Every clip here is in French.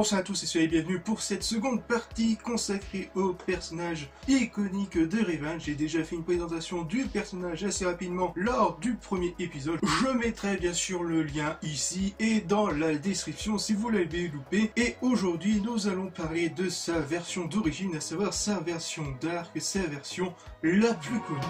Bonsoir à tous et soyez bienvenus pour cette seconde partie consacrée au personnage iconique de Revan. J'ai déjà fait une présentation du personnage assez rapidement lors du premier épisode. Je mettrai bien sûr le lien ici et dans la description si vous l'avez loupé. Et aujourd'hui nous allons parler de sa version d'origine, à savoir sa version Dark, sa version la plus connue.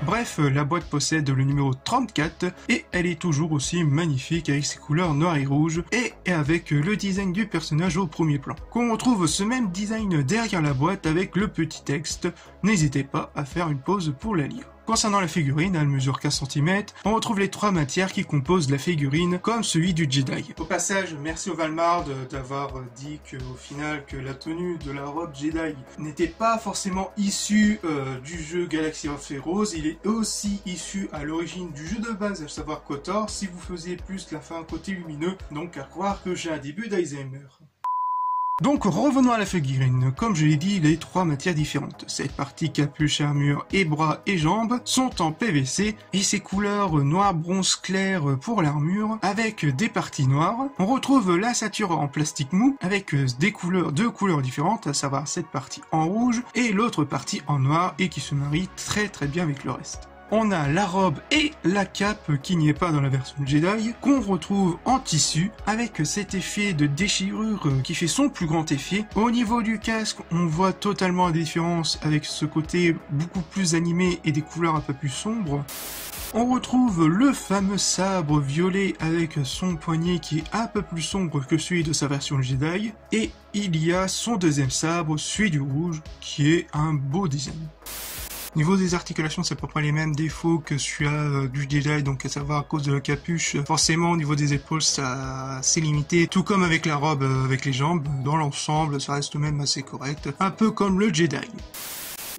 Bref, la boîte possède le numéro 34 et elle est toujours aussi magnifique avec ses couleurs noir et rouge et avec le design du personnage au premier plan. Qu'on retrouve ce même design derrière la boîte avec le petit texte, n'hésitez pas à faire une pause pour la lire. Concernant la figurine, elle mesure 15 cm, on retrouve les trois matières qui composent la figurine, comme celui du Jedi. Au passage, merci au Valmard d'avoir dit qu'au final que la tenue de la robe Jedi n'était pas forcément issue du jeu Galaxy of Heroes, il est aussi issu à l'origine du jeu de base, à savoir KOTOR, si vous faisiez plus la fin côté lumineux, donc à croire que j'ai un début d'Alzheimer. Donc revenons à la figurine, comme je l'ai dit, les trois matières différentes. Cette partie capuche, armure et bras et jambes sont en PVC et ces couleurs noir bronze clair pour l'armure avec des parties noires. On retrouve la ceinture en plastique mou avec deux couleurs différentes, à savoir cette partie en rouge et l'autre partie en noir et qui se marie très bien avec le reste. On a la robe et la cape qui n'y est pas dans la version Jedi, qu'on retrouve en tissu avec cet effet de déchirure qui fait son plus grand effet. Au niveau du casque, on voit totalement la différence avec ce côté beaucoup plus animé et des couleurs un peu plus sombres. On retrouve le fameux sabre violet avec son poignet qui est un peu plus sombre que celui de sa version Jedi. Et il y a son deuxième sabre, celui du rouge, qui est un beau design. Au niveau des articulations, c'est à peu près les mêmes défauts que celui-là du Jedi, donc à savoir à cause de la capuche. Forcément, au niveau des épaules, ça c'est limité, tout comme avec la robe, avec les jambes. Dans l'ensemble, ça reste même assez correct, un peu comme le Jedi.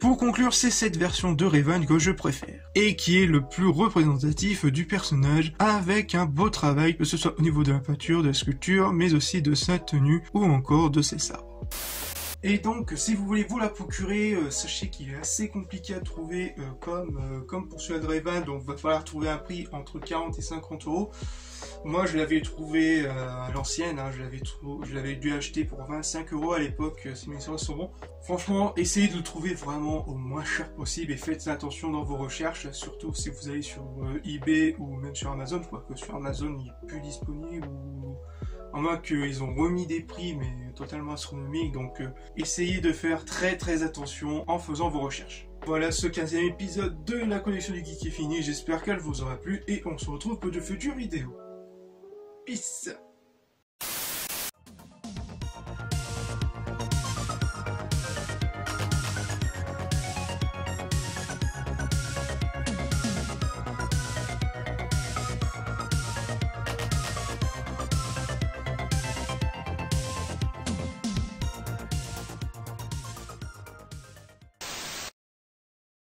Pour conclure, c'est cette version de Revan que je préfère, et qui est le plus représentatif du personnage, avec un beau travail, que ce soit au niveau de la peinture, de la sculpture, mais aussi de sa tenue, ou encore de ses sabres. Et donc, si vous voulez vous la procurer, sachez qu'il est assez compliqué à trouver, comme pour celui de Revan, donc il va falloir trouver un prix entre 40 et 50 euros. Moi, je l'avais trouvé à l'ancienne, hein, je l'avais dû acheter pour 25 euros à l'époque, si mes souvenirs sont bons. Franchement, essayez de le trouver vraiment au moins cher possible et faites attention dans vos recherches, surtout si vous allez sur eBay ou même sur Amazon, quoique sur Amazon il n'est plus disponible ou... En moins qu'ils ont remis des prix mais totalement astronomiques, donc essayez de faire très attention en faisant vos recherches. Voilà, ce 15e épisode de la collection du geek est fini, j'espère qu'elle vous aura plu et on se retrouve pour de futures vidéos. Peace!